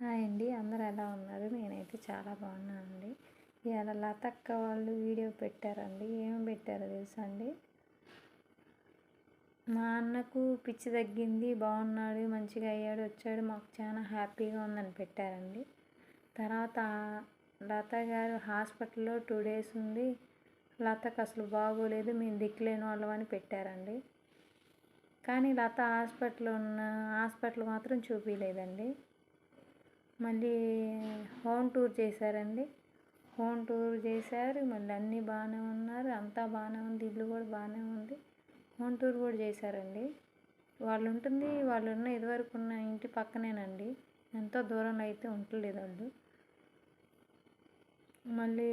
Hi అండి, అందరూ ఎలా ఉన్నారు? నేనైతే చాలా బాగున్నానండి. ఇవాళ లతక్క వాళ్ళు వీడియో పెట్టారండి. ఏం పెట్టారో తెలుసా అండి? మా అన్నకు పిచ్చి తగ్గింది, బాగున్నాడు, మంచిగా అయ్యాడు, వచ్చాడు, మాకు చాలా హ్యాపీగా ఉందని పెట్టారండి. తర్వాత లత గారు హాస్పిటల్లో 2 days ఉంది, లతకు అసలు బాగోలేదు, మేము దిక్కులేని వాళ్ళం అని పెట్టారండి. కానీ లత హాస్పిటల్ మాత్రం చూపించలేదండి. మళ్ళీ హోమ్ టూర్ చేశారండి. హోమ్ టూర్ చేశారు, మళ్ళీ అన్నీ బాగానే ఉన్నారు, అంతా బాగానే ఉంది, ఇల్లు కూడా బాగానే ఉంది. హోమ్ టూర్ కూడా చేశారండి. వాళ్ళు ఉన్న ఇదివరకు ఉన్న ఇంటి పక్కనేనండి, ఎంతో దూరంలో అయితే ఉండలేదు వాళ్ళు. మళ్ళీ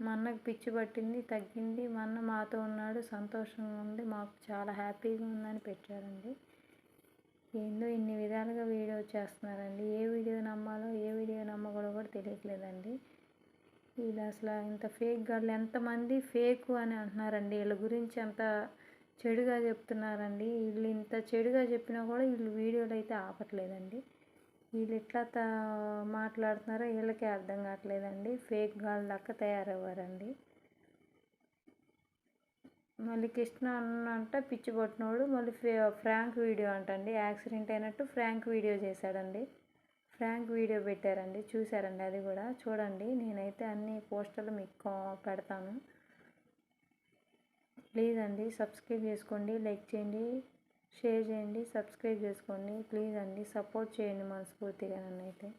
మా అన్నకు పిచ్చి పట్టింది, తగ్గింది, మా అన్న మాతో ఉన్నాడు, సంతోషంగా ఉంది, మాకు చాలా హ్యాపీగా ఉందని పెట్టారండి. ఏందో ఇన్ని విధాలుగా వీడియో చేస్తున్నారండి. ఏ వీడియో నమ్మాలో ఏ వీడియో నమ్మకూడదో కూడా తెలియట్లేదండి. వీళ్ళు అసలు ఇంత ఫేక్ గాళ్ళు, ఎంతమంది ఫేక్ అని అంటున్నారండి. వీళ్ళ గురించి అంత చెడుగా చెప్తున్నారండి. వీళ్ళు ఇంత చెడుగా చెప్పినా కూడా వీళ్ళు వీడియోలు అయితే ఆపట్లేదండి. వీళ్ళు ఎట్లా మాట్లాడుతున్నారో వీళ్ళకే అర్థం కావట్లేదండి. ఫేక్ గాళ్ళ లెక్క తయారవ్వారండి. మళ్ళీ కృష్ణ అన్నంట పిచ్చి పట్టినోడు, మళ్ళీ ఫ్రాంక్ వీడియో అంటండి, యాక్సిడెంట్ అయినట్టు ఫ్రాంక్ వీడియో చేశాడండి. ఫ్రాంక్ వీడియో పెట్టారండి, చూశారండి, అది కూడా చూడండి. నేనైతే అన్ని పోస్టర్లు మీకు పెడతాను. ప్లీజ్ అండి సబ్స్క్రైబ్ చేసుకోండి, లైక్ చేయండి, షేర్ చేయండి, సబ్స్క్రైబ్ చేసుకోండి. ప్లీజ్ అండి సపోర్ట్ చేయండి మనస్ఫూర్తిగా నన్నైతే.